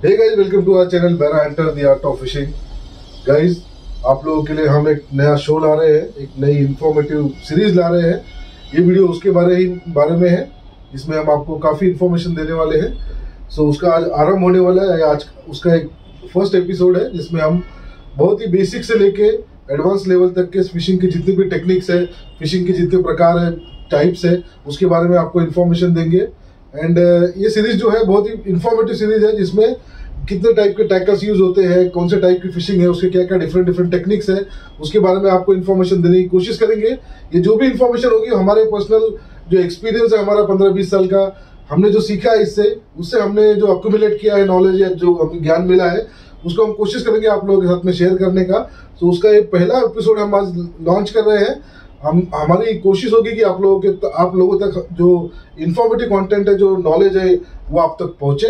Hey guys, welcome to our channel बैरा enter the art of fishing. Guys, आप लोगों के लिए हम एक नया शो ला रहे हैं, एक नई इंफॉर्मेटिव सीरीज ला रहे हैं। ये वीडियो उसके बारे में है, इसमें हम आपको काफ़ी इन्फॉर्मेशन देने वाले हैं। सो उसका आज आरंभ होने वाला है। आज उसका एक फर्स्ट एपिसोड है जिसमें हम बहुत ही बेसिक से लेके एडवांस लेवल तक के फिशिंग की जितनी भी टेक्निक्स है, फिशिंग के जितने प्रकार है, टाइप्स है, उसके बारे में आपको इन्फॉर्मेशन देंगे। एंड ये सीरीज जो है बहुत ही इंफॉर्मेटिव सीरीज है, जिसमें कितने टाइप के टैकल्स यूज होते हैं, कौन से टाइप की फिशिंग है, उसके क्या क्या डिफरेंट टेक्निक्स है, उसके बारे में आपको इन्फॉर्मेशन देने की कोशिश करेंगे। ये जो भी इन्फॉर्मेशन होगी हमारे पर्सनल जो एक्सपीरियंस है हमारा 15-20 साल का, हमने जो सीखा है उससे हमने जो अक्यूमुलेट किया है नॉलेज या जो हमें ज्ञान मिला है, उसको हम कोशिश करेंगे आप लोगों के साथ में शेयर करने का। तो उसका एक पहला एपिसोड हम आज लॉन्च कर रहे हैं। हमारी कोशिश होगी कि आप लोगों तक जो इन्फॉर्मेटिव कंटेंट है, जो नॉलेज है, वो आप तक पहुंचे।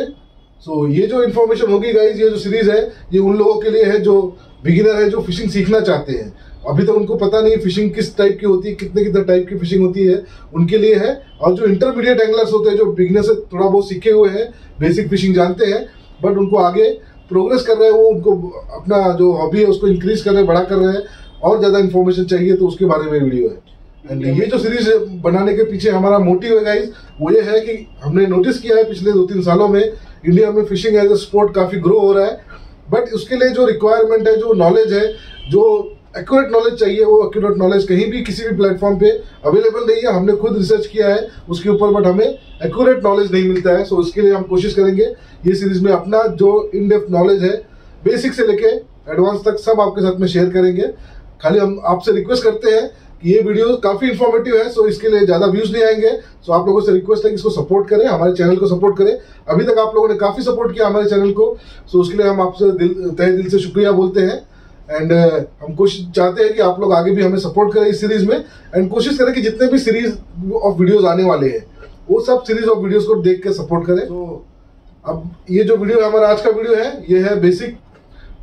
सो ये जो इन्फॉर्मेशन होगी गाइज, ये जो सीरीज है, ये उन लोगों के लिए है जो बिगिनर है, जो फिशिंग सीखना चाहते हैं। अभी तक उनको पता नहीं फिशिंग किस टाइप की होती है, कितने टाइप की फिशिंग होती है, उनके लिए है। और जो इंटरमीडिएट एंगलर्स होते हैं, जो बिगिनर से थोड़ा बहुत सीखे हुए हैं, बेसिक फिशिंग जानते हैं, बट उनको आगे प्रोग्रेस कर रहे हैं, वो उनको अपना जो हॉबी है उसको इंक्रीज कर रहे हैं, बड़ा कर रहे हैं, और ज्यादा इन्फॉर्मेशन चाहिए तो उसके बारे में वीडियो है। एंड ये जो सीरीज बनाने के पीछे हमारा मोटिव है गाइज, वो ये है कि हमने नोटिस किया है पिछले 2-3 सालों में इंडिया में फिशिंग एज ए स्पोर्ट काफी ग्रो हो रहा है, बट उसके लिए जो रिक्वायरमेंट है, जो नॉलेज है, जो एक्यूरेट नॉलेज चाहिए, वो एक्यूरेट नॉलेज कहीं भी किसी भी प्लेटफॉर्म पे अवेलेबल नहीं है। हमने खुद रिसर्च किया है उसके ऊपर, बट हमें एक्यूरेट नॉलेज नहीं मिलता है। सो इसके लिए हम कोशिश करेंगे ये सीरीज में अपना जो इन डेप्थ नॉलेज है, बेसिक से लेके एडवांस तक, सब आपके साथ में शेयर करेंगे। खाली हम आपसे रिक्वेस्ट करते हैं कि ये वीडियो काफी इन्फॉर्मेटिव है, सो इसके लिए ज्यादा व्यूज नहीं आएंगे। सो आप लोगों से रिक्वेस्ट है कि इसको सपोर्ट करें, हमारे चैनल को सपोर्ट करें। अभी तक आप लोगों ने काफी सपोर्ट किया हमारे चैनल को, सो उसके लिए हम आपसे तहे दिल से शुक्रिया बोलते हैं। एंड हम कोशिश चाहते हैं कि आप लोग आगे भी हमें सपोर्ट करें इस सीरीज में, एंड कोशिश करें कि जितने भी सीरीज ऑफ वीडियोस आने वाले हैं, वो सब सीरीज ऑफ वीडियोस को देख के सपोर्ट करें। तो अब ये जो वीडियो है, हमारा आज का वीडियो है, ये है बेसिक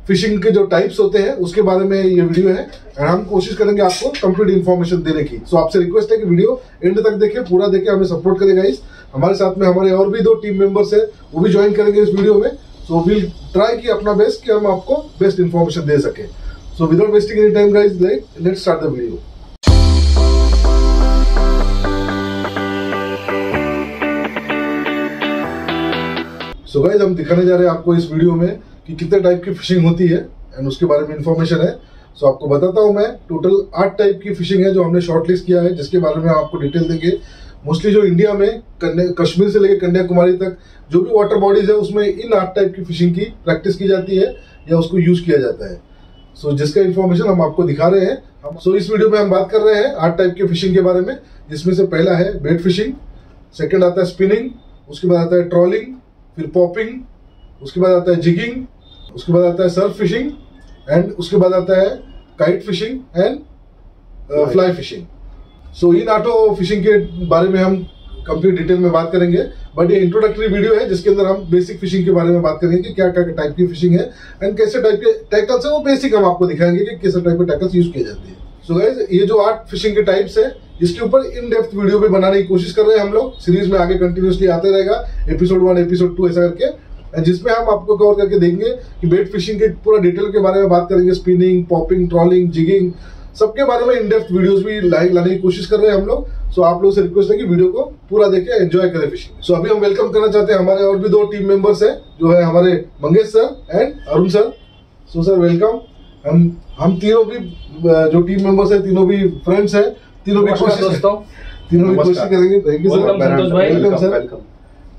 फिशिंग के जो टाइप्स होते हैं उसके बारे में ये वीडियो है। एंड हम कोशिश करेंगे आपको कंप्लीट इन्फॉर्मेशन देने की। सो आपसे रिक्वेस्ट है कि वीडियो एंड तक देखें, पूरा देखें, हमें सपोर्ट करेगा। इस हमारे साथ में हमारे और भी 2 टीम मेंबर्स है, वो भी ज्वाइन करेंगे इस वीडियो में। सो विल ट्राई की अपना बेस्ट कि हम आपको बेस्ट इन्फॉर्मेशन दे सके। So without wasting any time guys, let's start the video. So guys, हम दिखाने जा रहे हैं आपको इस वीडियो में कि कितने टाइप की फिशिंग होती है, एंड उसके बारे में इन्फॉर्मेशन है। सो आपको बताता हूं मैं, टोटल 8 टाइप की फिशिंग है जो हमने शॉर्टलिस्ट किया है, जिसके बारे में आपको डिटेल देंगे। मोस्टली जो इंडिया में कश्मीर से लेकर कन्याकुमारी तक जो भी वाटर बॉडीज है, उसमें इन 8 टाइप की फिशिंग की प्रैक्टिस की जाती है या उसको यूज किया जाता है। सो जिसका इन्फॉर्मेशन हम आपको दिखा रहे हैं। सो इस वीडियो में हम बात कर रहे हैं 8 टाइप की फिशिंग के बारे में, जिसमें से पहला है बेट फिशिंग, सेकंड आता है स्पिनिंग, उसके बाद आता है ट्रॉलिंग, फिर पॉपिंग, उसके बाद आता है जिगिंग, उसके बाद आता है सर्फ फिशिंग, एंड उसके बाद आता है kite fishing and fly fishing. So in 8 fishing के बारे में हम कंप्लीट डिटेल में बात करेंगे, बट ये इंट्रोडक्टरी वीडियो है जिसके अंदर हम बेसिक फिशिंग के बारे में बात करेंगे कि क्या क्या टाइप की फिशिंग है एंड कैसे टाइप के टैकल्स है, वो बेसिक हम आपको दिखाएंगे कि कैसे टाइप के टैकल्स यूज किए जाते हैं। सो गाइस, ये जो 8 फिशिंग के टाइप्स है, इसके ऊपर इन डेप्थ वीडियो भी बनाने की कोशिश कर रहे हैं हम लोग। सीरीज में आगे कंटिन्यूसली आते रहेगा, एपिसोड 1, एपिसोड 2 ऐसा करके, जिसमें हम आपको कवर करके देंगे कि बेट फिशिंग के पूरा डिटेल के बारे में बात करेंगे। स्पिनिंग, पॉपिंग, ट्रॉलिंग, जिगिंग, सबके बारे में इन डेप्थ वीडियोस भी लाने की कोशिश कर रहे हैं हम लोग। सो आप लोगों से रिक्वेस्ट है कि वीडियो को पूरा देखें, एंजॉय करें फिशिंग। सो अभी हम वेलकम करना चाहते हैं हमारे और भी 2 टीम मेंबर्स हैं, जो है हमारे Mangesh sir and Arun sir. So sir welcome. हम तीनों भी जो टीम मेंबर्स हैं, तीनों भी फ्रेंड्स हैं, तीनों भी कोशिश करेंगे। Thank you sir, welcome sir.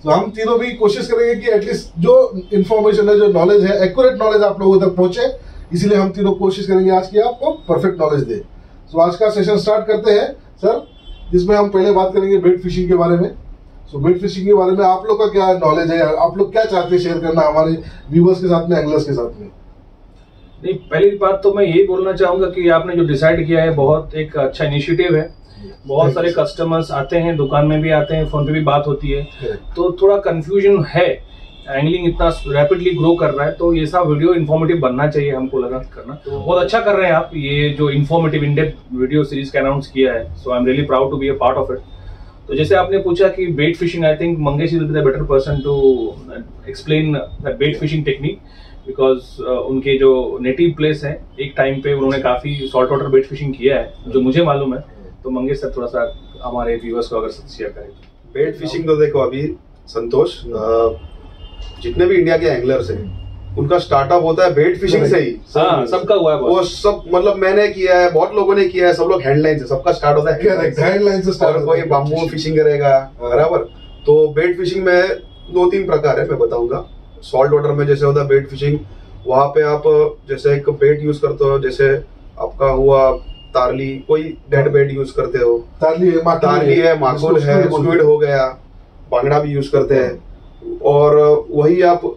तो हम तीनों भी कोशिश करेंगे कि एटलीस्ट जो इन्फॉर्मेशन है, जो नॉलेज है, एक्यूरेट नॉलेज आप लोगों तक पहुंचे। इसीलिए हम तीनों कोशिश करेंगे आज की आपको परफेक्ट नॉलेज दे। सो आज का सेशन स्टार्ट करते हैं सर, जिसमें हम पहले बात करेंगे बेट फिशिंग के बारे में। सो बेट फिशिंग के बारे में आप लोग का क्या नॉलेज है, आप लोग क्या चाहते हैं शेयर करना हमारे व्यूअर्स के साथ में, एंगलर्स के साथ में? नहीं, पहली बात तो मैं यही बोलना चाहूंगा कि आपने जो डिसाइड किया है बहुत एक अच्छा इनिशिएटिव है। बहुत सारे कस्टमर्स आते हैं, दुकान में भी आते हैं, फोन पे भी बात होती है, तो थोड़ा कंफ्यूजन है। एंगलिंग इतना रैपिडली ग्रो कर रहा है, तो ये सब वीडियो इन्फॉर्मेटिव बनना चाहिए, हमको लगा करना। तो बहुत अच्छा कर रहे हैं आप, ये जो informative in depth video series का अनाउंस किया है। So I am really proud to be a part of it. तो जैसे आपने पूछा कि bait fishing, I think Mangesh will be the better person to explain the bait fishing technique, because उनके जो नेटिव प्लेस है, एक टाइम पे उन्होंने काफी सॉल्ट वाटर बेट फिशिंग किया है जो मुझे मालूम है। तो मंगेश सर थोड़ा सा हमारे व्यूअर्स को अगर शेयर करें। बेट फिशिंग तो देखो अभी संतोष, जितने भी इंडिया के एंगलर्स हैं उनका स्टार्टअप होता है बेट फिशिंग से ही। हाँ, सबका हुआ है वो सब, मतलब मैंने किया है, बहुत लोगों ने किया है, सब लोग हैंडलाइन से, सबका स्टार्ट होता है हैंडलाइन से स्टार्ट। और कोई बाम्बू फिशिंग करेगा, बराबर। तो बेट फिशिंग में 2-3 प्रकार है, मैं बताऊंगा। सॉल्ट वाटर में जैसे होता है बेट फिशिंग, वहां पे आप जैसे एक बेट यूज करते हो, जैसे आपका हुआ तारली, कोई डेड बेट यूज करते हो, तारली है, माकुल है, स्क्विड हो गया, बांगड़ा भी यूज करते हैं। और वही आप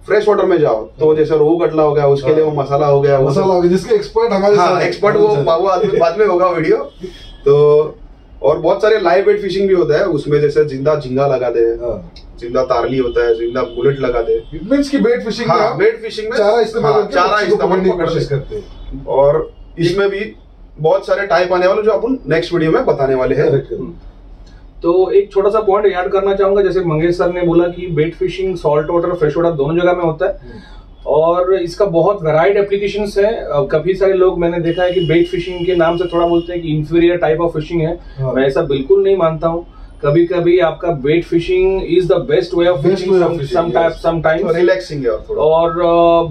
फ्रेश वाटर में जाओ तो जैसे रोहू कटला हो गया, उसके लिए वो मसाला हो गया, जिसके एक्सपर्ट हमारे साथ, एक्सपर्ट वो बाद में होगा वीडियो। तो और बहुत सारे लाइव बेट फिशिंग भी होता है उसमें, जैसे जिंदा झींगा लगा दे, जिंदा तारली होता है, जिंदा बुलेट लगा दे। इट मींस कि बेट फिशिंग, हाँ, बेट फिशिंग में चारा इस्तेमाल की कोशिश करते हैं। और इसमें भी बहुत सारे टाइप आने वाले जो अपन नेक्स्ट वीडियो में बताने वाले हैं। तो एक छोटा सा पॉइंट ऐड करना चाहूंगा, जैसे मंगेश सर ने बोला कि bait fishing salt water, fresh water दोनों जगह में होता है और इसका बहुत वैराइड एप्लीकेशंस है। काफी सारे लोग मैंने देखा है कि बेट फिशिंग के नाम से थोड़ा बोलते हैं कि इंफीरियर टाइप ऑफ फिशिंग है। मैं ऐसा बिल्कुल नहीं मानता हूँ। कभी कभी आपका बेट fishing is the best way of fishing, sometimes relaxing है और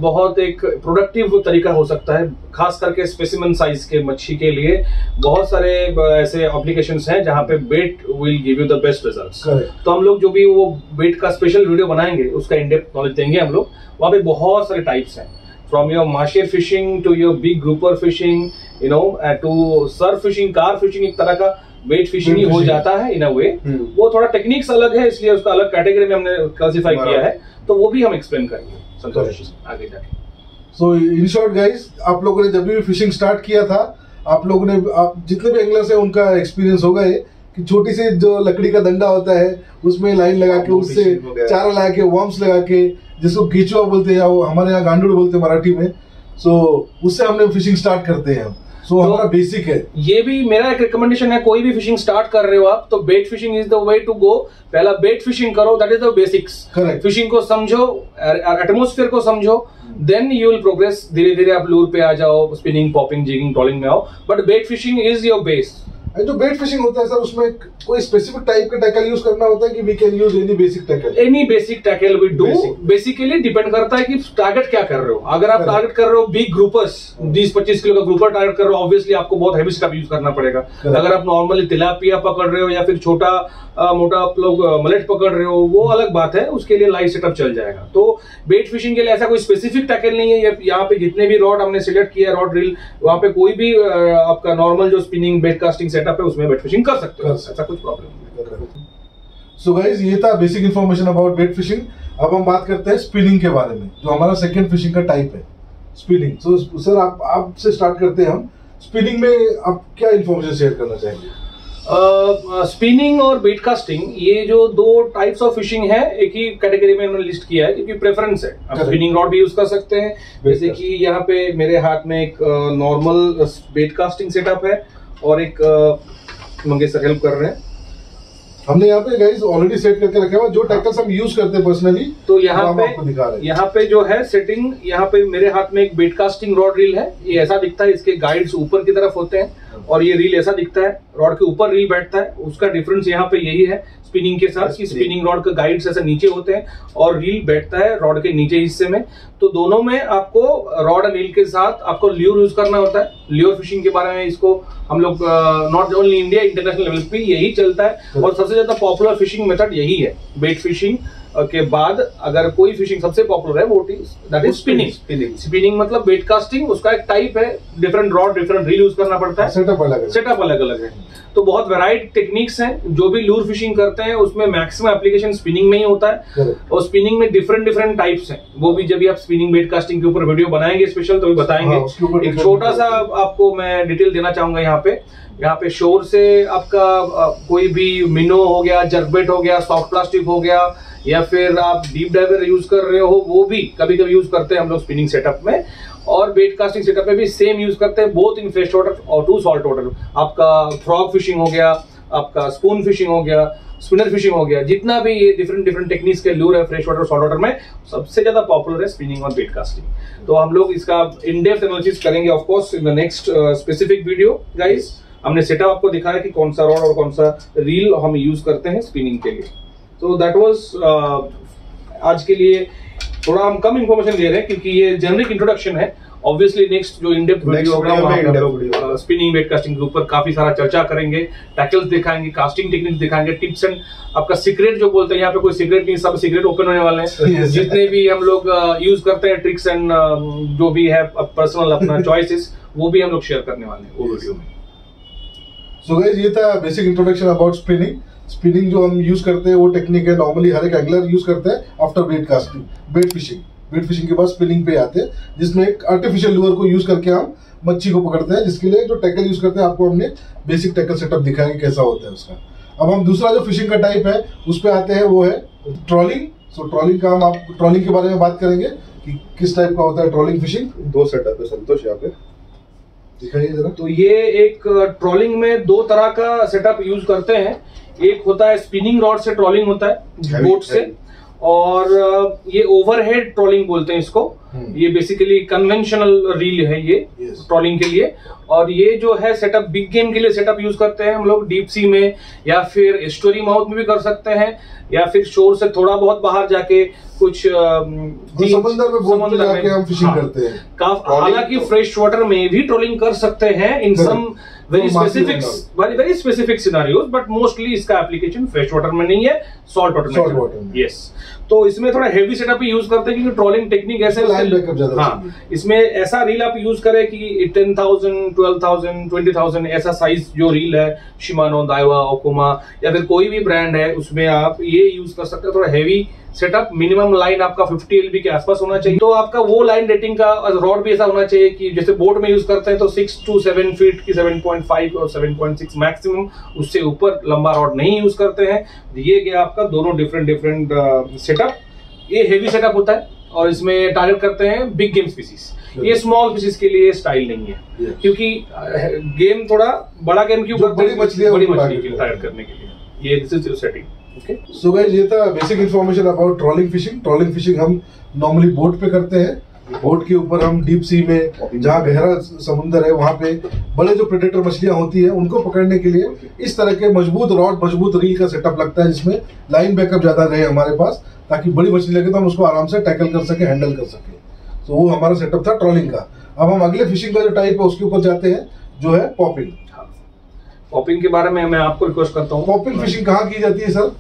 बहुत एक प्रोडक्टिव तरीका हो सकता है, खास करके स्पेसिमेन साइज के मच्छी के लिए। बहुत सारे ऐसे एप्लीकेशंस हैं जहां पे bait will give you the best results. तो हम लोग जो भी वो बेट का स्पेशल वीडियो बनाएंगे उसका इन डेप्थ नॉलेज देंगे हम लोग। वहां पे बहुत सारे टाइप्स हैं, from your mahseer fishing to your big grouper fishing, you know, to surf fishing, car fishing, एक तरह का बेट फिशिंग ही हो जाता है इन अ वे। वो थोड़ा टेक्निक्स अलग है, इसलिए उसका अलग कैटेगरी में हमने क्लासिफाई किया है, तो वो भी हम एक्सप्लेन करेंगे संतोष आगे जाके। सो इन शॉर्ट गाइस, आप लोगों ने जब भी फिशिंग स्टार्ट किया था, आप लोगों ने, आप जितने भी एंगलर्स हैं उनका एक्सपीरियंस होगा ये कि छोटी सी जो लकड़ी का डंडा होता है उसमें लाइन लगा के, उससे चारा लगा के, वर्म्स लगा के, जिसको कीचुआ बोलते हैं या हमारे यहाँ गांडूड़ बोलते हैं मराठी में, सो उससे हमने फिशिंग स्टार्ट करते हैं हम। तो हमारा बेसिक है। ये भी मेरा एक रिकमेंडेशन है, कोई भी फिशिंग स्टार्ट कर रहे हो आप तो bait fishing is the way to go. पहला बेट फिशिंग करो, that is the basics. Correct. Fishing को समझो, एटमॉस्फेयर को समझो, देन यू विल प्रोग्रेस। धीरे धीरे आप लूर पे आ जाओ, स्पिनिंग, पॉपिंग, जिगिंग, ट्रॉलिंग में आओ, but bait fishing is your base. जो बेट फिशिंग होता है सर, उसमें कोई स्पेसिफिक टाइप का टैकल यूज करना होता है कि we can use any basic tackle? Any basic tackle we do. Basically depend करता है कि टारगेट क्या कर रहे हो। अगर आप टारगेट कर रहे हो बिग ग्रुपर्स, 20-25 किलो का ग्रुपर टारगेट कर रहे हो, ऑब्वियसली आपको बहुत हैवी स्टफ यूज करना पड़ेगा। अगर आप नॉर्मली तिलापिया पकड़ रहे हो या फिर छोटा मोटा आप लोग मलेट पकड़ रहे हो, वो अलग बात है, उसके लिए लाइट सेटअप चल जाएगा। तो बेट फिशिंग के लिए ऐसा कोई स्पेसिफिक टैकल नहीं है। यहाँ पे जितने भी रॉड हमने सिलेक्ट किया, रॉड ड्रिल, वहां पे कोई भी आपका नॉर्मल जो स्पिनिंग बेट कास्टिंग सेटअप है उसमें बेट फिशिंग कर सकते हो, ऐसा कुछ प्रॉब्लम नहीं। सो गाइस, ये था basic information about bait fishing. अब हम बात करते हैं स्पिनिंग के बारे में, जो हमारा सेकंड फिशिंग का टाइप है, स्पिनिंग। सो सर, आपसे स्टार्ट करते हैं हम। स्पिनिंग में आप क्या इन्फॉर्मेशन शेयर करना चाहेंगे? स्पिनिंग और बेट कास्टिंग, ये जो दो टाइप्स ऑफ फिशिंग है, एक ही कैटेगरी में उन्होंने लिस्ट किया है क्योंकि प्रेफरेंस है। आप स्पिनिंग रॉड भी यूज कर सकते हैं, जैसे कि यहाँ पे मेरे हाथ में एक नॉर्मल बेट कास्टिंग सेटअप है और एक मंगेश सर हेल्प कर रहे हैं। हमने यहाँ पे गाइस ऑलरेडी सेट करके रखा है जो टैकल्स हम यूज करते हैं पर्सनली। तो यहाँ पे जो है सेटिंग, यहाँ पे मेरे हाथ में एक बेट कास्टिंग रॉड रील है। ये ऐसा दिखता है, इसके गाइड्स ऊपर की तरफ होते हैं और ये रील ऐसा दिखता है, रॉड के ऊपर रील बैठता है। उसका डिफरेंस यहाँ पे यही है स्पिनिंग के साथ कि स्पिनिंग रॉड का गाइड्स ऐसे नीचे होते हैं और रील बैठता है रॉड के नीचे हिस्से में। तो दोनों में आपको रॉड एंड रील के साथ आपको ल्यूर यूज करना होता है। ल्यूर फिशिंग के बारे में इसको हम लोग not only India, international level पे यही चलता है और सबसे ज्यादा पॉपुलर फिशिंग मेथड यही है। बेट फिशिंग के बाद अगर कोई फिशिंग सबसे पॉपुलर है वो दैट इज स्पिनिंग। स्पिनिंग मतलब बेट कास्टिंग, उसका एक टाइप है, different rod different reel use करना पड़ता है, सेटअप अलग अलग है। तो बहुत वेराइड टेक्निक्स हैं। जो भी लूर फिशिंग करते हैं उसमें मैक्सिमम एप्लीकेशन स्पिनिंग में ही होता है और स्पिनिंग में डिफरेंट टाइप्स हैं। वो भी जब भी आप स्पिनिंग बेट कास्टिंग के ऊपर वीडियो बनाएंगे स्पेशल तो भी बताएंगे। एक छोटा सा आपको मैं डिटेल देना चाहूंगा यहाँ पे शोर से आपका कोई भी मिनो हो गया, जर्कबेट हो गया, सॉफ्ट प्लास्टिक हो गया, या फिर आप डीप डाइवर यूज कर रहे हो, वो भी कभी कभी यूज करते हैं हम लोग स्पिनिंग सेटअप में। और बेट कास्टिंग सेटअप में भी सेम यूज करते हैं, बोथ इन फ्रेश वाटर और टू सॉल्ट वाटर। आपका फ्रॉग फिशिंग हो गया, आपका स्पून फिशिंग हो गया, स्पिनर फिशिंग हो गया, जितना भी ये डिफरेंट टेक्निक्स के लूर है फ्रेश वाटर सॉल्ट वाटर में, सबसे ज्यादा पॉपुलर है स्पिनिंग और बेट कास्टिंग। तो हम लोग इसका इन डेप्थ एनालिसिस करेंगे of course in the next specific video guys. हमने सेटअप आपको दिखाया कि कौन सा रॉड और कौन सा रील हम यूज करते हैं स्पिनिंग के लिए। तो दैट वाज आज के लिए थोड़ा हम कम इंफॉर्मेशन दे रहे हैं क्योंकि ये जेनरिक इंट्रोडक्शन है। ऑब्वियसली नेक्स्ट जो इन डेप्थ वीडियो होगा स्पिनिंग बेट कास्टिंग के ऊपर काफी सारा चर्चा करेंगे, टैकल्स दिखाएंगे, कास्टिंग टेक्निक्स दिखाएंगे, टिप्स एंड आपका सीक्रेट जो बोलते हैं, यहाँ पे कोई सीक्रेट नहीं, सब सीक्रेट ओपन होने वाले हैं। जितने भी हम लोग यूज करते हैं ट्रिक्स एंड जो भी है पर्सनल अपना चॉइसेस, वो भी हम लोग शेयर करने वाले हैं वो वीडियो में। सो गाइस, ये था basic introduction about spinning. Spinning जो हम यूज करते हैं वो टेक्निक है, नॉर्मली हर एक एंगलर यूज करते हैं after bait casting, bait fishing. Bait fishing के बाद स्पिनिंग पे आते हैं, जिसमें एक आर्टिफिशियल लूअर को यूज करके हम मच्छी को पकड़ते हैं, जिसके लिए जो टैकल यूज करते हैं आपको हमने बेसिक टैकल सेटअप दिखाया कि कैसा होता है उसका। अब हम दूसरा जो फिशिंग का टाइप है उस पे आते हैं, वो है ट्रॉलिंग। सो ट्रॉलिंग का हम ट्रॉलिंग के बारे में बात करेंगे कि किस टाइप का होता है ट्रॉलिंग फिशिंग। 2 सेटअप है संतोष यहाँ पे, दिखाइए जरा। तो ये एक ट्रॉलिंग में 2 तरह का सेटअप यूज करते हैं। एक होता है स्पिनिंग रॉड से ट्रॉलिंग होता है बोट से, और ये ओवरहेड ट्रॉलिंग बोलते हैं इसको। ये बेसिकली कन्वेंशनल रील है ये ट्रॉलिंग के लिए। और ये जो है सेटअप बिग गेम के लिए सेटअप यूज करते हैं हम लोग, डीप सी में या फिर एस्टुअरी माउथ में भी कर सकते हैं, या फिर शोर से थोड़ा बहुत बाहर जाके कुछ समंदर में बोट पे जाके हम फिशिंग करते हैं। हालांकि फ्रेश वाटर में भी ट्रॉलिंग कर सकते हैं in some very specific scenarios, but mostly इसका एप्लीकेशन फ्रेश वाटर में नहीं है, सॉल्ट वाटर में। यस, तो इसमें थोड़ा हेवी सेटअप यूज करते हैं क्योंकि ट्रॉलिंग टेक्निक ऐसे इसमें ऐसा रील आप यूज करें कि 10,000, 12,000, 20,000 ऐसा साइज जो रील है, शिमानो, दाइवा, ओकुमा या फिर कोई भी ब्रांड है, उसमें आप ये यूज कर सकते हैं। थोड़ा हेवी सेटअप, मिनिमम लाइन आपका 50 LB के आसपास होना चाहिए। तो आपका वो लाइन रेटिंग का रॉड भी ऐसा होना चाहिए कि जैसे बोट में यूज करते हैं तो 6 to 7 फीट की 7.5 और 7.6 मैक्सिमम, उससे ऊपर लंबा रॉड नहीं यूज करते हैं। ये गया आपका दोनों डिफरेंट सेटअप। ये हेवी सेटअप होता है और इसमें टारगेट करते हैं बिग गेम स्पीसीज। ये स्मॉल फिशेस के लिए स्टाइल नहीं है, क्योंकि गेम थोड़ा बड़ा गेम क्यों करते हैं, बड़ी मछली टारगेट करने के लिए। ये this is setting. So guys, ये था basic information about trolling fishing. Trolling fishing हम नॉर्मली बोट पे करते हैं। बोट के ऊपर हम डीप सी में, जहाँ गहरा समुद्र है, वहां पे बड़े जो प्रेडेटर मछलियां होती है उनको पकड़ने के लिए इस तरह के मजबूत रॉड, मजबूत रील का सेटअप लगता है, जिसमें लाइन बैकअप ज्यादा रहे हमारे पास, ताकि बड़ी मछली लगे तो हम उसको आराम से टैकल कर सके, हैंडल कर सके। तो वो हमारा सेटअप था ट्रॉलिंग का। अब हम अगले फिशिंग का जो टाइप है उसके ऊपर जाते हैं, जो है पॉपिंग। पॉपिंग के बारे में मैं आपको रिक्वेस्ट करता हूँ। पॉपिंग फिशिंग कहाँ की जाती है sir?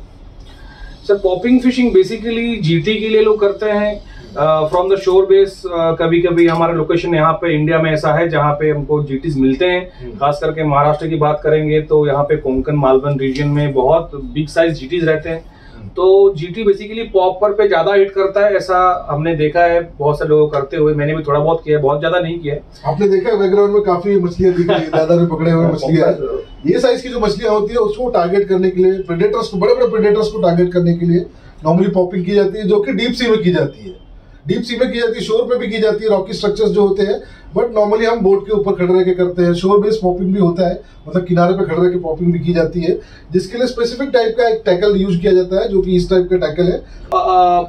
Sir, popping fishing basically GT के लिए लोग करते हैं फ्रॉम द शोर बेस। कभी कभी हमारा लोकेशन यहाँ पे इंडिया में ऐसा है जहाँ पे हमको जीटीज मिलते हैं। खास करके महाराष्ट्र की बात करेंगे तो यहाँ पे कोंकण, मालवन रीजन में बहुत बिग साइज जीटीज रहते हैं। तो जीटी बेसिकली पॉपर पे ज्यादा हिट करता है, ऐसा हमने देखा है बहुत से लोग करते हुए। मैंने भी थोड़ा बहुत किया है, बहुत ज्यादा नहीं किया है। आपने देखा है बैकग्राउंड में काफी मछलियां दिख रही है, दादा ने पकड़े हुए मछलियां। ये साइज की जो मछलियां होती है उसको टारगेट करने के लिए, प्रेडेटर्स को, बड़े बड़े प्रेडेटर्स को टारगेट करने के लिए नॉर्मली पॉपिंग की जाती है, जो कि डीप सी में की जाती है। डीप सी में की जाती है, शोर पे भी की जाती है, रॉकी स्ट्रक्चर्स जो होते हैं, बट नॉर्मली हम बोट के ऊपर खड़े रह के करते हैं। शोर बेस्ड पॉपिंग भी होता है, मतलब किनारे पे खड़े रह के पॉपिंग भी की जाती है, जिसके लिए स्पेसिफिक टाइप का एक टैकल यूज किया जाता है, जो कि इस टाइप का टैकल है।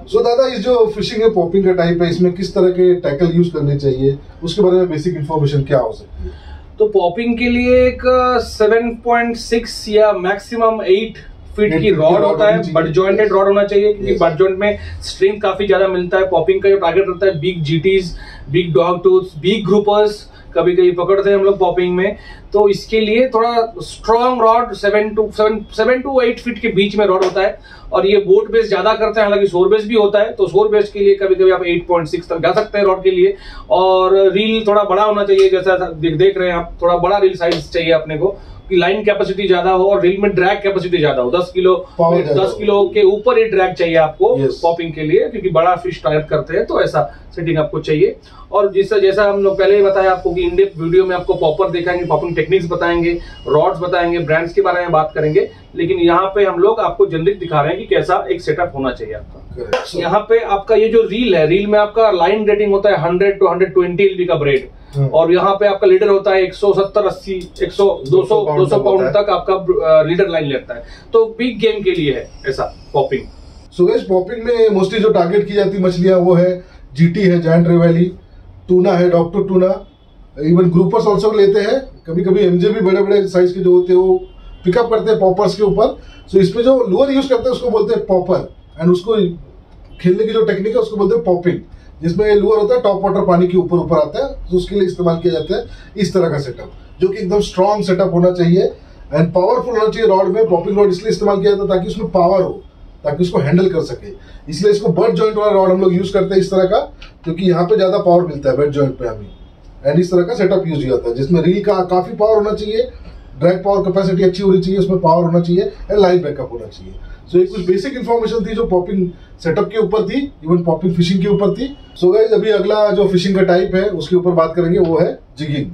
सो दादा, इस जो फिशिंग है पॉपिंग का टाइप है, इसमें किस तरह के टैकल यूज करने चाहिए, उसके बारे में बेसिक इन्फॉर्मेशन क्या हो सकती है? तो पॉपिंग के लिए एक 7.6 या मैक्सिमम 8 फीट की रॉड होता है, बट जॉइंटेड रॉड होना चाहिए, क्योंकि बट जॉइंट में स्ट्रेंथ काफी ज्यादा मिलता है। पॉपिंग का जो टारगेट रहता है big GTs, big dog tooths, big groupers कभी कभी पकड़ते हैं हम लोग पॉपिंग में। तो इसके लिए थोड़ा स्ट्रॉन्ग रॉड 7 to 8 फीट के बीच में रॉड होता है। और ये बोट बेस ज्यादा करते हैं, हालांकि शोर बेस भी होता है। तो शोर बेस के लिए कभी कभी आप 8.6 तक जा सकते हैं रॉड के लिए। और रील थोड़ा बड़ा होना चाहिए, जैसा देख रहे हैं आप, थोड़ा बड़ा रील साइज चाहिए अपने को, कि लाइन कैपेसिटी ज्यादा हो और रील में ड्रैग कैपेसिटी ज्यादा हो। 10 किलो के ऊपर ही ड्रैग चाहिए आपको पॉपिंग के लिए, क्योंकि बड़ा फिश टारगेट करते हैं, तो ऐसा सेटिंग आपको चाहिए। और जैसा हम लोग पहले ही बताया आपको कि इन डेप्थ वीडियो में आपको पॉपर दिखाएंगे, पॉपिंग टेक्निक्स बताएंगे, रॉड्स बताएंगे, ब्रांड्स के बारे में बात करेंगे। लेकिन यहाँ पे हम लोग आपको जनरिक दिखा रहे हैं कि कैसा एक सेटअप होना चाहिए आपका। यहाँ पे आपका ये जो रील है, रील में आपका लाइन रेटिंग होता है 100 to 120 LB का ब्रेड। और यहाँ पे आपका लीडर होता है 170, 80, 100, 200 पाउंड तक आपका लीडर लाइन लेता है। तो बिग गेम के लिए है ऐसा पॉपिंग। सो गाइस, पॉपिंग में मोस्टली जो टारगेट की जाती मछलियां वो है जीटी है, जायंट रेवेली, टूना है, डॉक्टर टूना, इवन ग्रुपर्स ऑल्सो लेते हैं। कभी कभी एमजे भी बड़े बड़े साइज के जो होते हैं वो पिकअप करते हैं पॉपर्स के ऊपर। सो इसमें जो लुअर यूज करते हैं उसको बोलते हैं पॉपर, एंड उसको खेलने की जो टेक्निक है उसको बोलते हैं पॉपिंग, जिसमें लुअर होता है टॉप वाटर पानी के ऊपर ऊपर आता है, तो उसके लिए इस्तेमाल किया जाता है इस तरह का सेटअप, जो कि एकदम स्ट्रॉन्ग सेटअप होना चाहिए एंड पावरफुल होना चाहिए। रॉड में पॉपिंग रॉड इसलिए इस्तेमाल किया जाता है ताकि उसमें पावर हो, ताकि उसको हैंडल कर सके। इसलिए इसको बट जॉइंट वाला रॉड हम लोग यूज करते हैं इस तरह का, क्योंकि यहाँ पे ज्यादा पावर मिलता है बेड जॉइंट पे हमें, एंड इस तरह का सेटअप यूज किया जाता है जिसमें रील का काफी पावर होना चाहिए, ड्रैग पावर कैपेसिटी अच्छी होनी चाहिए, उसमें पावर होना चाहिए एंड लाइट बैकअप होना चाहिए। सो ये कुछ बेसिक इन्फॉर्मेशन थी जो पॉपिंग सेटअप के ऊपर थी, इवन पॉपिंग फिशिंग के ऊपर थी। सो गाइस, अभी अगला जो फिशिंग का टाइप है उसके ऊपर बात करेंगे, वो है जिगिंग।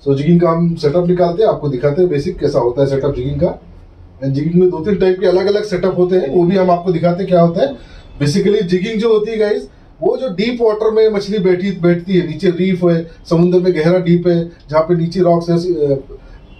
सो जिगिंग का हम सेटअप निकालते हैं, आपको दिखाते हैं बेसिक कैसा होता है सेटअप जिगिंग का। एंड जिगिंग में 2-3 टाइप के अलग अलग सेटअप होते हैं, वो भी हम आपको दिखाते हैं क्या होता है। बेसिकली जिगिंग जो होती है गाइस, वो जो डीप वाटर में मछली बैठती है, नीचे रीफ है, समुद्र में गहरा डीप है, जहाँ पे नीचे रॉक्स है,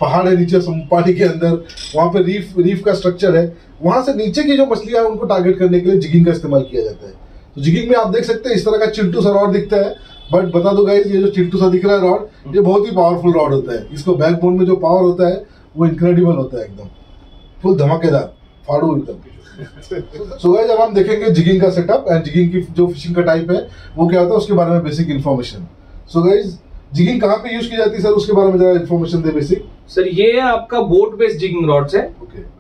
पहाड़ है नीचे पानी के अंदर, वहाँ पे रीफ का स्ट्रक्चर है, वहां से नीचे की जो मछलियां उनको टारगेट करने के लिए जिगिंग का इस्तेमाल किया जाता है। तो जिगिंग में आप देख सकते हैं इस तरह का चिंटू सा रॉड दिखता है, बट बता दो गाइस, ये जो चिंटू सा दिख रहा है रॉड, ये बहुत ही पावरफुल रॉड होता है। इसको बैकबोन में जो पावर होता है वो इनक्रेडिबल होता है, एकदम फुल धमाकेदार फाड़ू एकदम। सो गाइस, अब हम देखेंगे जिगिंग का सेटअप एंड जिगिंग की जो फिशिंग का टाइप है वो क्या होता है उसके बारे में basic information. So guys, jigging कहाँ पे यूज की जाती है सर, उसके बारे में जरा इन्फॉर्मेशन दे बेसिक। सर ये आपका बोट बेस्ड जिगिंग रॉड्स है।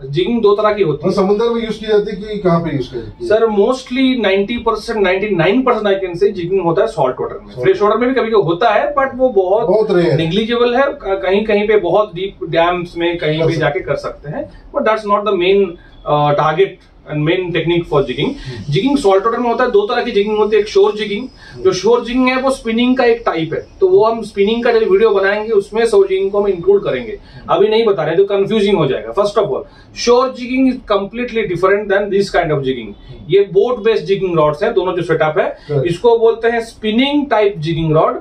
जिगिंग 2 तरह की होती है। समुद्र में यूज की जाती है कि कहाँ पे यूज की जाती है? Sir mostly 90%, 99% I can say jigging होता है सॉल्ट वाटर में। फ्रेश वाटर में भी कभी कभी होता है, बट वो बहुत नेग्लिजिबल है। कहीं कहीं पे बहुत डीप डैम्स में कहीं भी जाके कर सकते हैं, but that's not the main target and main technique for jigging. Jigging salt water में होता है। 2 तरह की जिगिंग होती है, एक शोर जिगिंग। जो शोर जिगिंग है वो स्पिनिंग का एक टाइप है, तो वो हम स्पिनिंग का जो वीडियो बनाएंगे उसमें शोर जिगिंग को हम इंक्लूड करेंगे, अभी नहीं बता रहे तो कंफ्यूजिंग हो जाएगा। First of all, shore jigging is completely different than this kind of jigging. ये बोट बेस्ड जिगिंग रॉड्स है, दोनों जो सेटअप है इसको बोलते हैं spinning type jigging rod.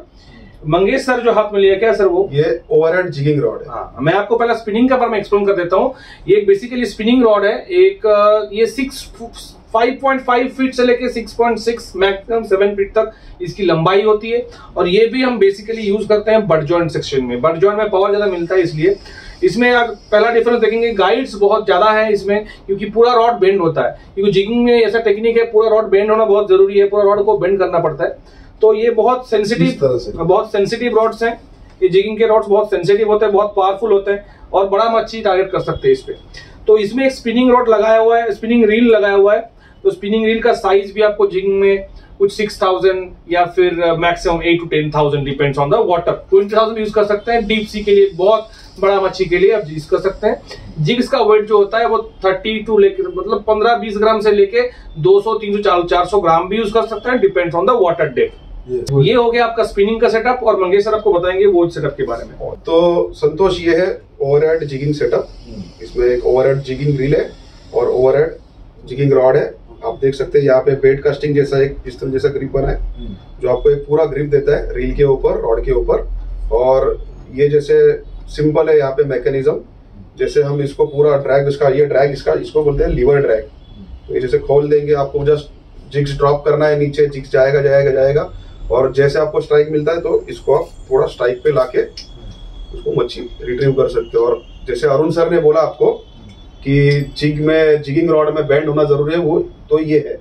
Mangesh sir जो हाथ में लिया क्या सर वो? ये ओवरहेड जिगिंग रॉड है। हाँ, मैं आपको पहला स्पिनिंग का बारे में एक्सप्लेन कर देता हूँ। ये बेसिकली स्पिनिंग रॉड है। एक ये 5.5 फीट से लेके 6.6 मैक्सिमम 7 फीट तक इसकी लंबाई होती है, और ये भी हम बेसिकली यूज करते हैं बट जॉइंट सेक्शन में। बट जॉइंट में पावर ज्यादा मिलता है, इसलिए इसमें आप पहला डिफरेंस देखेंगे, गाइड्स बहुत ज्यादा है इसमें, क्योंकि पूरा रॉड बेंड होता है। क्योंकि जिगिंग में ऐसा टेक्निक है, पूरा रॉड बेंड होना बहुत जरूरी है, पूरा रॉड को बेंड करना पड़ता है। तो ये बहुत सेंसिटिव रॉड्स हैं। ये जिगिंग के रॉड्स बहुत सेंसिटिव होते हैं, बहुत पावरफुल होते हैं, और बड़ा मच्छी टारगेट कर सकते हैं इस पे। तो इसमें एक स्पिनिंग रॉड लगाया हुआ है, स्पिनिंग रील लगाया हुआ है। तो स्पिनिंग रील का साइज भी आपको जिगिंग में कुछ 6000 या फिर maximum 8 to 10,000 depends on the water. 20,000 use कर सकते हैं डीप सी के लिए, बहुत बड़ा मच्छी के लिए आप यूज कर सकते हैं। जिग्स का वेट जो होता है वो 30 टू लेके मतलब 15-20 ग्राम से लेके 200, 300, 400 ग्राम भी यूज कर सकते हैं, depends on the water depth. ये हो गया आपका स्पिनिंग का सेटअप, और मंगेश सर आपको बताएंगे वो सेटअप के बारे में। तो संतोष, ये है ओवरहेड जिगिंग सेटअप। इसमें एक ओवरहेड जिगिंग रील है और ओवरहेड जिगिंग रॉड है। आप देख सकते हैं यहाँ पे बेड कास्टिंग जैसा एक पिस्टन जैसा ग्रिप बना है, जो आपको एक पूरा ग्रिप देता है रील के ऊपर, रॉड के ऊपर। और ये जैसे सिंपल है यहाँ पे मैकेनिज्म, जैसे हम इसको पूरा ड्रैग इसको बोलते हैं लीवर ड्रैग। तो ये जैसे खोल देंगे, आपको जस्ट जिग्स ड्रॉप करना है नीचे, जिग्स जाएगा, और जैसे आपको स्ट्राइक मिलता है तो इसको आप थोड़ा स्ट्राइक पे लाके उसको मच्छी रिट्रीव कर सकते हो। और जैसे अरुण सर ने बोला आपको कि जिगिंग रॉड में बेंड होना जरूरी है, वो तो ये है,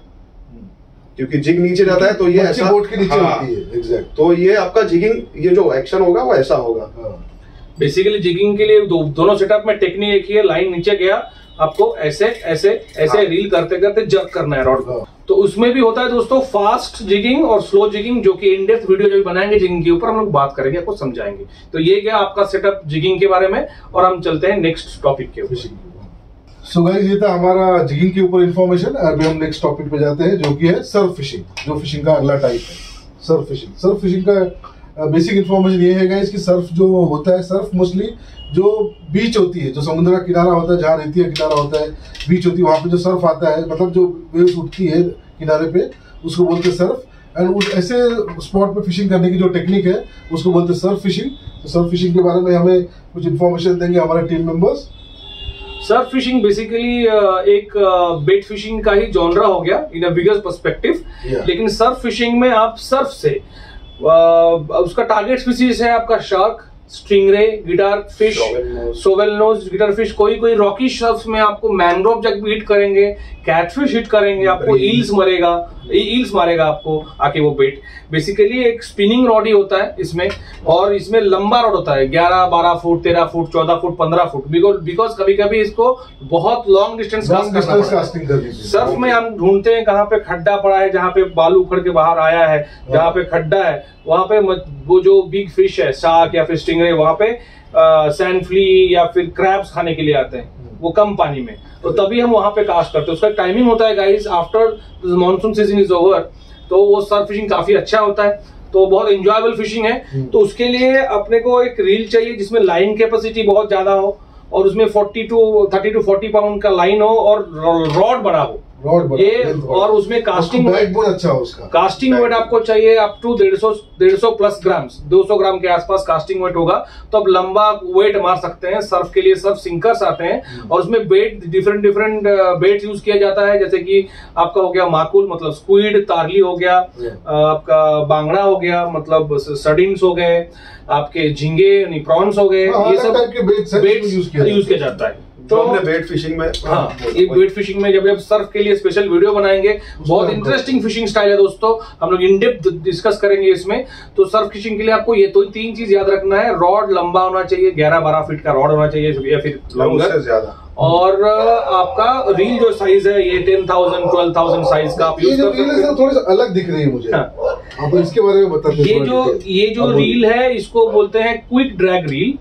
क्योंकि जिग नीचे जाता है तो ये ऐसा बोट के नीचे होती है। एग्जैक्ट। तो ये आपका जिगिंग, ये जो एक्शन होगा वो ऐसा होगा। बेसिकली जिगिंग के लिए दोनों सेटअप में टेक्निक एक ही है। लाइन नीचे गया, आपको ऐसे रील करते करते जर्क करना है रॉड को। तो उसमें भी होता है दोस्तों फास्ट जिगिंग और स्लो जिगिंग, जो कि इन डेप्थ वीडियो जो बनाएंगे जिगिंग के ऊपर हम लोग बात करेंगे, आपको समझाएंगे। तो ये गया आपका सेटअप जिगिंग के बारे में, और हम चलते हैं नेक्स्ट टॉपिक के ऊपर। सो गाइस, ये था हमारा जिगिंग के ऊपर इन्फॉर्मेशन। अभी हम नेक्स्ट टॉपिक पे जाते हैं, जो कि है सर्फ फिशिंग। जो फिशिंग का अगला टाइप है सर्फ फिशिंग का बेसिक इन्फॉर्मेशन ये है गाइस कि सर्फ जो होता है, सर्फ मोस्टली जो बीच होती है, जो समुद्र का किनारा होता है, जहाँ रेती का किनारा होता है, बीच होती है, वहाँ पे जो सर्फ आता है, मतलब जो वेव्स उठती है किनारे पे, उसको बोलते हैं सर्फ। एंड उस ऐसे स्पॉट पे फिशिंग करने की जो टेक्निक है उसको बोलते हैं सर्फ फिशिंग। तो सर्फ फिशिंग के बारे में हमें कुछ इन्फॉर्मेशन देंगे हमारे team members. Surf fishing basically एक बेट फिशिंग का ही जॉनरा हो गया इन अ बिगर पर्सपेक्टिव। लेकिन सर्फ फिशिंग में आप सर्फ से उसका टारगेट स्पीसीज है आपका shark, stingray, guitar fish, shovel nose guitar fish. कोई रॉकी सर्फ में आपको मैनग्रोव जब भी हिट करेंगे, कैटफिश हिट करेंगे, आपको ईल्स मारेगा आपको आके वो बेट। बेसिकली एक स्पिनिंग रॉड ही होता है इसमें, और इसमें लंबा रॉड होता है 11-12 foot, 13 foot, 14 foot, 15 foot, because कभी कभी इसको बहुत लॉन्ग डिस्टेंस कास्टिंग करनी। सर्फ में हम ढूंढते हैं कहाँ पे खड्डा पड़ा है, जहाँ पे बालू उखड़ के बाहर आया है, जहाँ पे खड्डा है वहां पे वो जो बिग फिश है, शार्क या फिर स्टिंगरे, वहां पे सैंड फ्ली या फिर क्रैब्स खाने के लिए आते हैं वो कम पानी में, तो तभी हम वहां पे कास्ट करते हैं। उसका टाइमिंग होता है guys after monsoon season is over, तो वो सर्फ फिशिंग काफी अच्छा होता है, तो बहुत एंजॉयबल फिशिंग है। तो उसके लिए अपने को एक रील चाहिए जिसमें लाइन कैपेसिटी बहुत ज्यादा हो, और उसमें 30 to 40 पाउंड का लाइन हो, और रॉड बड़ा हो ये, और उसमें कास्टिंग वेट बहुत अच्छा हो उसका। कास्टिंग वेट आपको चाहिए अप टू 150 प्लस ग्राम्स, 200 ग्राम के आसपास कास्टिंग वेट होगा, तो आप लंबा वेट मार सकते हैं। सर्फ के लिए सर्फ सिंकर्स आते हैं, और उसमें बेट डिफरेंट बेट यूज किया जाता है, जैसे कि आपका हो गया माकुल मतलब स्क्विड, तारली हो गया, आपका बांगड़ा हो गया मतलब सर्डिन्स हो गए, आपके झींगे प्रॉन्स हो गए, ये सब बेट यूज किया जाता है। तो हमने बेट फिशिंग में, हाँ, ये बेट फिशिंग में जब सर्फ के लिए स्पेशल वीडियो बनाएंगे, बहुत इंटरेस्टिंग फिशिंग स्टाइल है दोस्तों, हम लोग इन डेप्थ डिस्कस करेंगे इसमें। तो सर्फ फिशिंग के लिए आपको ये तो 3 चीज याद रखना है, रॉड लंबा होना चाहिए, 11-12 फीट का रॉड होना चाहिए या फिर लंबा ज्यादा, और आपका रील जो साइज है ये 10,000 12,000 साइज का आप यूज कर सकते हैं। थोड़ी सी अलग दिख रही है मुझे, आप इसके बारे में बताते हैं। ये जो रील है इसको बोलते हैं क्विक ड्रैग रील।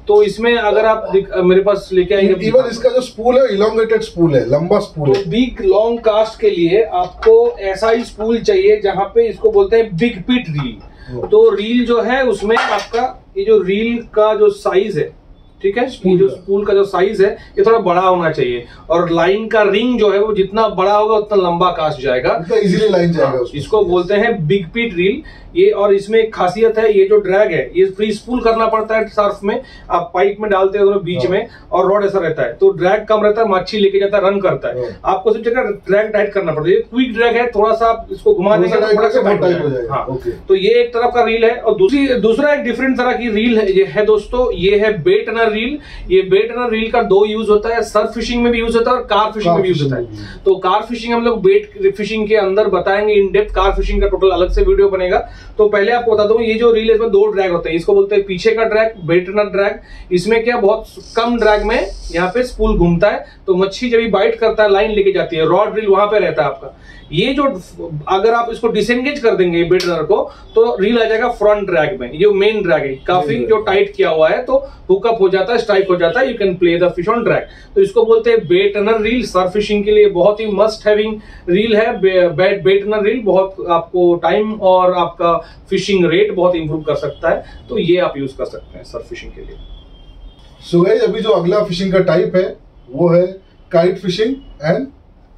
तो इसमें अगर आप मेरे पास लेके आएंगे, इवन इसका जो स्पूल है इलोंगेटेड स्पूल है, लंबा स्पूल है। बिग लॉन्ग कास्ट के लिए आपको ऐसा ही स्पूल चाहिए जहां पे इसको बोलते हैं बिग पिट रील। तो रील जो है उसमें आपका ये जो रील का जो साइज है, ठीक है, ये जो स्पूल का जो साइज है ये थोड़ा बड़ा होना चाहिए, और लाइन का रिंग जो है वो जितना बड़ा होगा उतना लंबा कास्ट जाएगा, इजीली लाइन जाएगा। इसको बोलते हैं बिग पिट रील ये। और इसमें एक खासियत है, ये जो ड्रैग है ये फ्री स्पूल करना पड़ता है सर्फ में, आप पाइप में डालते हो बीच में, और रॉड ऐसा रहता है तो ड्रैग कम रहता है, मच्छी लेके जाता है, रन करता है, आपको सिर्फ जगह ड्रैग टाइट करना पड़ता है। क्विक ड्रैग है, थोड़ा सा आप इसको घुमा देंगे तो ये एक तरफ का रील है। और दूसरा एक डिफरेंट तरह की रील है दोस्तों, ये है बेट टनर रील। ये बेट टनर रील का 2 यूज होता है, सर्फ फिशिंग में भी यूज होता है और कार फिशिंग में भी यूज होता है। तो कार फिशिंग हम लोग बेट फिशिंग के अंदर बताएंगे इन डेप्थ, कार फिशिंग का टोटल अलग से वीडियो बनेगा। तो पहले आपको बता दूं, ये जो रील है इसमें 2 ड्रैग होते हैं, इसको बोलते हैं पीछे का ड्रैग, बेट टनर ड्रैग। इसमें क्या बहुत कम ड्रैग में यहाँ पे स्पूल घूमता है, तो मच्छी जब बाइट करता है लाइन लेके जाती है, रॉड रील वहां पे रहता है आपका। ये जो अगर आप इसको डिसएंगेज कर देंगे बेट टनर को, तो रील आ जाएगा फ्रंट ड्रैग में। ये मेन ड्रैग है, काफी जो टाइट किया हुआ है, तो हुकअप हो जाता है, स्ट्राइक हो जाता है, you can play the fish on drag. तो इसको बोलते हैं बेट टनर रील। सर्फ फिशिंग के लिए बहुत ही मस्ट हैविंग रील है बेट टनर रील। बहुत आपको टाइम और आपका फिशिंग रेट बहुत इंप्रूव कर सकता है, तो ये आप यूज कर सकते हैं सर्फ फिशिंग के लिए। सो गाइस, अभी जो अगला फिशिंग का टाइप है वो है kite fishing and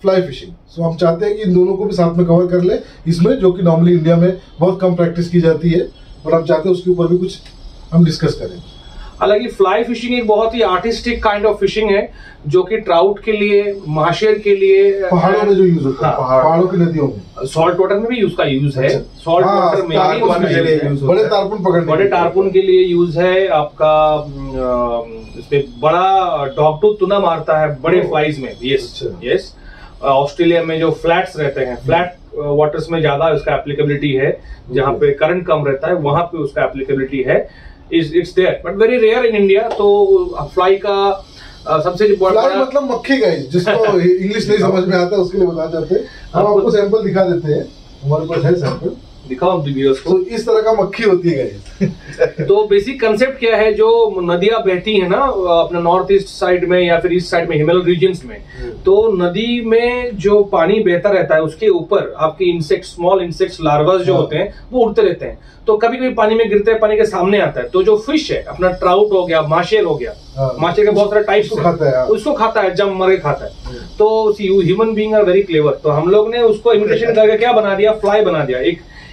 fly fishing. So हम चाहते हैं कि इन दोनों को भी साथ में कवर कर ले इसमें, जो कि नॉर्मली इंडिया में बहुत कम प्रैक्टिस की जाती है, और हम चाहते हैं उसके ऊपर भी कुछ हम डिस्कस करें। हालांकि फ्लाई फिशिंग एक बहुत ही आर्टिस्टिक काइंड ऑफ फिशिंग है, जो कि ट्राउट के लिए, माशेर के लिए, पहाड़ों में जो यूज होता है, पहाड़ों की नदियों में, सॉल्ट वाटर में भी उसका यूज है। सॉल्ट वाटर में भी बड़े तारपुन पकड़ने, बड़े टारपुन के लिए यूज है आपका। इसमें बड़ा डॉगटूथ टूना मारता है बड़े फ्लाइज में। यस, ऑस्ट्रेलिया में जो फ्लैट्स रहते हैं, फ्लैट वाटर्स में ज्यादा उसका एप्लीकेबिलिटी है, जहाँ पे करंट कम रहता है वहां पे उसका एप्लीकेबिलिटी है। It's there but very rare in India. तो फ्लाई का सबसे बड़ा मतलब मक्खी का, जिसको इंग्लिश नहीं समझ में आता उसके लिए बताना चाहते हैं। हम आपको सैंपल दिखा देते हैं, हमारे पास है सैंपल, दिखाओ व्यूअर्स को। तो इस तरह का मक्खी होती है गाइस। तो बेसिक कंसेप्ट क्या है, जो नदियां बहती है ना अपने नॉर्थ ईस्ट साइड में या फिर ईस्ट साइड में, हिमालय रीजन्स में, तो नदी में जो पानी बहता रहता है उसके ऊपर आपके इंसेक्ट, स्मॉल इंसेक्ट्स, लार्वास जो होते हैं वो उड़ते रहते हैं। तो कभी कभी पानी में गिरते हैं, पानी के सामने आता है, तो जो फिश है अपना ट्राउट हो गया, माशेर हो गया, माशेर के बहुत सारे टाइप्स उसको खाता है, जम मरे खाता है। तो human being are very clever, तो हम लोग ने उसको इमिटेशन करके क्या बना दिया, फ्लाई बना दिया।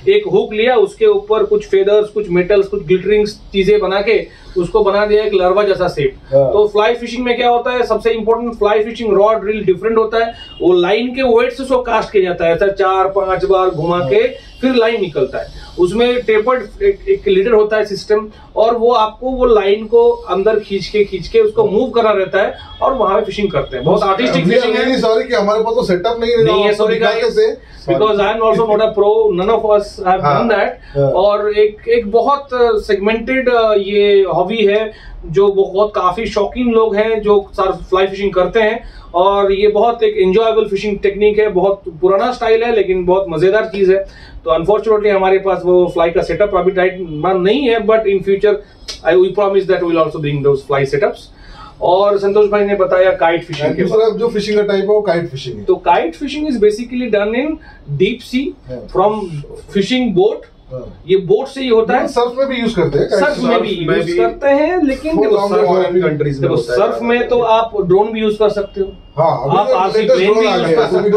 एक हुक लिया, उसके ऊपर कुछ फेदर्स, कुछ मेटल्स, कुछ ग्लिटरिंग चीजें बना के उसको बना दिया एक लार्वा जैसा शेप। तो फ्लाई फिशिंग में क्या होता है, सबसे important, fly fishing rod reel different होता है। वो लाइन के वेट से उसको कास्ट किया जाता है, ऐसा 4-5 बार घुमा के फिर लाइन निकलता है। उसमें टेपर्ड एक लीडर होता है सिस्टम, और वो आपको वो लाइन को अंदर खींच के उसको मूव करना रहता है और वहां पे फिशिंग करते हैं। बहुत आर्टिस्टिक फिशिंग है। सॉरी कि हमारे पास तो सेटअप नहीं है, sorry guys, because I am also not a pro, none of us have done that. और एक बहुत सेगमेंटेड ये हॉबी है, जो बहुत काफी शौकीन लोग हैं जो फ्लाई फिशिंग करते हैं, और ये बहुत एक एंजॉयबल फिशिंग टेक्निक है। बहुत पुराना स्टाइल है लेकिन बहुत मजेदार चीज है। तो अनफॉर्चुनेटली हमारे पास वो फ्लाई का सेटअप अभी टाइट नहीं है, but in future we promise that we will also bring those fly setups. और संतोष भाई ने बताया काइट फिशिंग के दूसरा जो फिशिंग का टाइप है वो काइट फिशिंग है। तो kite fishing is basically done in deep sea from fishing boat. ये बोट से ही होता है। सर्फ में भी यूज करते हैं, सर्फ में भी यूज करते हैं, लेकिन देखो सर्फ में तो आप ड्रोन भी यूज कर सकते हो। आप आरसी प्लेन भी यूज कर सकते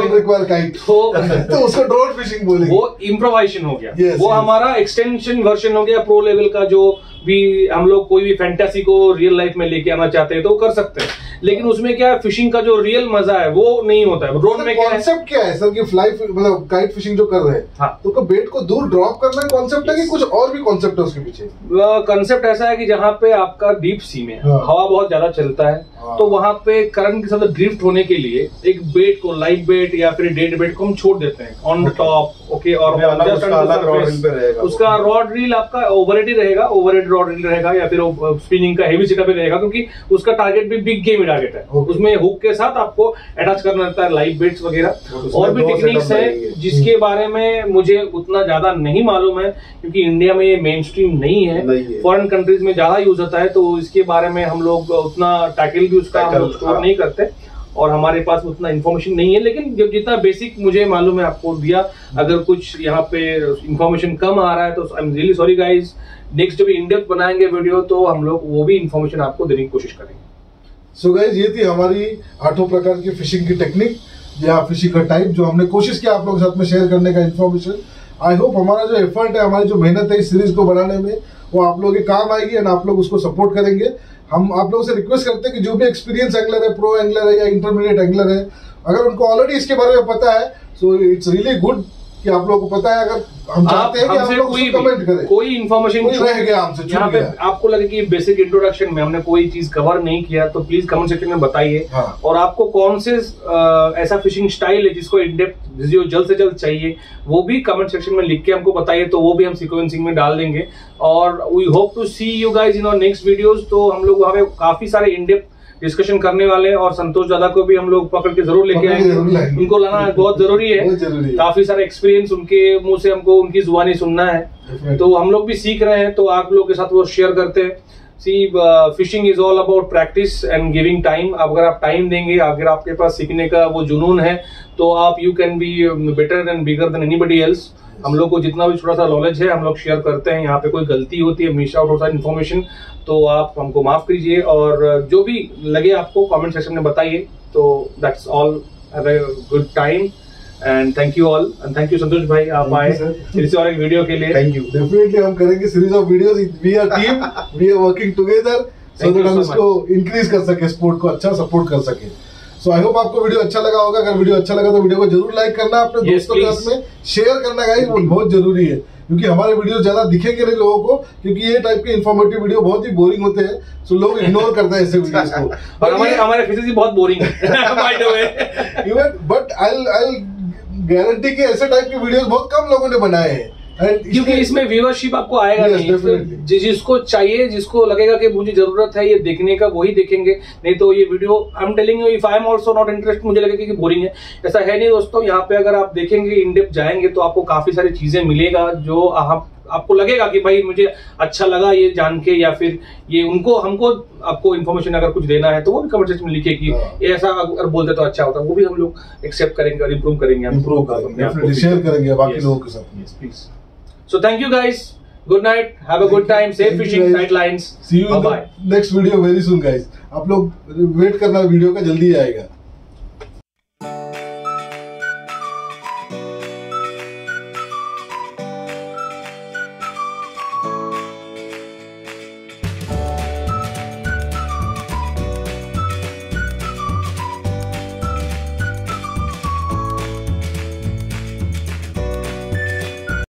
हो, तो उसको ड्रोन फिशिंग बोलेंगे। वो इम्प्रोवाइजेशन हो गया, वो हमारा एक्सटेंशन वर्जन हो गया प्रो लेवल का। जो भी हम लोग कोई भी फैंटेसी को रियल लाइफ में लेके आना चाहते हैं तो कर सकते हैं, लेकिन उसमें क्या है, फिशिंग का जो रियल मजा है वो नहीं होता है। ड्रोन में क्या है, कॉन्सेप्ट क्या है सर कि फ्लाई मतलब काइट फिशिंग जो कर रहे हैं, हाँ, तो बेट को दूर ड्रॉप करना है कॉन्सेप्ट है कि कुछ और भी कॉन्सेप्ट है उसके पीछे? कॉन्सेप्ट ऐसा है कि जहाँ पे आपका डीप सी में हवा बहुत ज्यादा चलता है, तो वहां पे करंट के साथ ड्रिफ्ट होने के लिए एक बेट को, लाइव बेट या फिर डेड बेट को हम छोड़ देते हैं ऑन द टॉप, ओके, और उसका रॉड रील आपका ओवरहेड ही रहेगा, ओवरहेड रॉड रील रहेगा, या फिर स्पिनिंग का हेवी सेटअप रहेगा, क्योंकि उसका टारगेट भी बिग गेम टारगेट है। उसमें हुक के साथ आपको अटैच करना रहता है लाइव बेट्स वगैरह। और भी टेक्निक्स है जिसके बारे में मुझे उतना ज्यादा नहीं मालूम है, क्योंकि इंडिया में ये मेन स्ट्रीम नहीं है, फॉरेन कंट्रीज में ज्यादा यूज होता है, तो इसके बारे में हम लोग उतना टैकल भी उसका हम स्टोर नहीं करते और हमारे पास उतना इन्फॉर्मेशन नहीं है। लेकिन जितना बेसिक मुझे मालूम है आपको दिया। अगर कुछ यहाँ पे इन्फॉर्मेशन कम आ रहा है तो आई am really sorry guys. Next जब इन डेप्थ बनाएंगे वीडियो तो हम लोग वो भी इन्फॉर्मेशन आपको देने की कोशिश करेंगे। सो गाइज, ये थी हमारी 8 प्रकार की फिशिंग की टेक्निक या फिशिंग का टाइप, जो हमने कोशिश किया आप लोगों के साथ में शेयर करने का इन्फॉर्मेशन। आई होप हमारा जो एफर्ट है, हमारी जो मेहनत है इस सीरीज को बनाने में, वो आप लोगों के काम आएगी एंड आप लोग उसको सपोर्ट करेंगे। हम आप लोगों से रिक्वेस्ट करते हैं कि जो भी एक्सपीरियंस एंगलर है, प्रो एंगलर है या इंटरमीडिएट एंगलर है, अगर उनको ऑलरेडी इसके बारे में पता है, सो इट्स रियली गुड कि आप लोगों को पता है। अगर हम चाहते हैं कि आप लोग कमेंट करें, कोई इन्फॉर्मेशन रह गया हमसे, यहाँ पे आपको लगे कि बेसिक इंट्रोडक्शन में हमने कोई चीज कवर नहीं किया, तो प्लीज कमेंट सेक्शन में बताइए। और आपको कौन से ऐसा फिशिंग स्टाइल है जिसको इन डेप्थ जो जल्द से जल्द चाहिए, वो भी कमेंट सेक्शन में लिख के हमको बताइए, तो वो भी हम सीक्वेंसिंग में डाल देंगे। और we hope to see you guys in our next videos. तो हम लोग वहाँ पे काफी सारे इन डेप्थ डिस्कशन करने वाले हैं, और संतोष दादा को भी हम लोग पकड़ के जरूर लेके आएंगे। उनको लाना बहुत जरूरी है, काफी सारा एक्सपीरियंस उनके मुंह से हमको उनकी जुबानी सुनना है, तो हम लोग भी सीख रहे हैं, तो आप लोग के साथ वो शेयर करते हैं। सी fishing is all about practice and giving time. अगर आप टाइम देंगे, अगर आपके पास सीखने का वो जुनून है, तो आप you can be better and bigger than anybody else. हम लोग को जितना भी थोड़ा सा नॉलेज है हम लोग शेयर करते हैं। यहाँ पे कोई गलती होती है, मिस आउट होता है इन्फॉर्मेशन, तो आप हमको माफ कीजिए, और जो भी लगे आपको कमेंट सेक्शन में बताइए। तो that's all, have a good time and thank you all, and thank you Santosh भाई, आप आए फिर से और एक वीडियो के लिए। Thank you. डेफिनेटली हम करेंगे series of videos, we are team, we are working together so that हम इसको इंक्रीज कर सके, स्पोर्ट को अच्छा सपोर्ट कर सके। सो आई होप आपको वीडियो अच्छा लगा होगा। अगर वीडियो अच्छा लगा तो वीडियो को जरूर लाइक करना, अपने दोस्तों के साथ में शेयर करना गाइस, वो बहुत जरूरी है, क्योंकि हमारे वीडियो ज्यादा दिखेंगे नहीं लोगों को, क्योंकि ये टाइप के इन्फॉर्मेटिव वीडियो बहुत ही बोरिंग होते हैं, सो लोग इग्नोर करते हैं ऐसे वीडियोस को। और हमारे फिजिक्स बहुत बोरिंग है by the way, but I guarantee कि ऐसे टाइप के वीडियोस बहुत कम लोगों ने बनाए हैं, क्योंकि इसमें व्यूअरशिप आपको आएगा नहीं। जिसको चाहिए, जिसको लगेगा कि मुझे जरूरत है ये देखने का, वही देखेंगे, नहीं तो ये video I am telling you, if I am also not interested, मुझे लगेगा कि बोरिंग है, ऐसा है नहीं दोस्तों। यहाँ पे अगर आप देखेंगे, इन डेप्थ जाएंगे, तो आपको काफी सारी चीजें मिलेगा जो आपको लगेगा कि भाई मुझे अच्छा लगा ये जान के, या फिर ये हमको आपको इन्फॉर्मेशन अगर कुछ देना है तो वो भी कमेंट सेक्शन में लिखे कि ऐसा अगर बोलते तो अच्छा होता, वो भी हम लोग एक्सेप्ट करेंगे और इम्प्रूव करेंगे, शेयर करेंगे बाकी लोगों के साथ। Please. So thank you guys. Good night. Have a good time. Safe fishing. Tight lines. See you in the next video very soon guys. आप लोग वेट करना, वीडियो का जल्दी आएगा।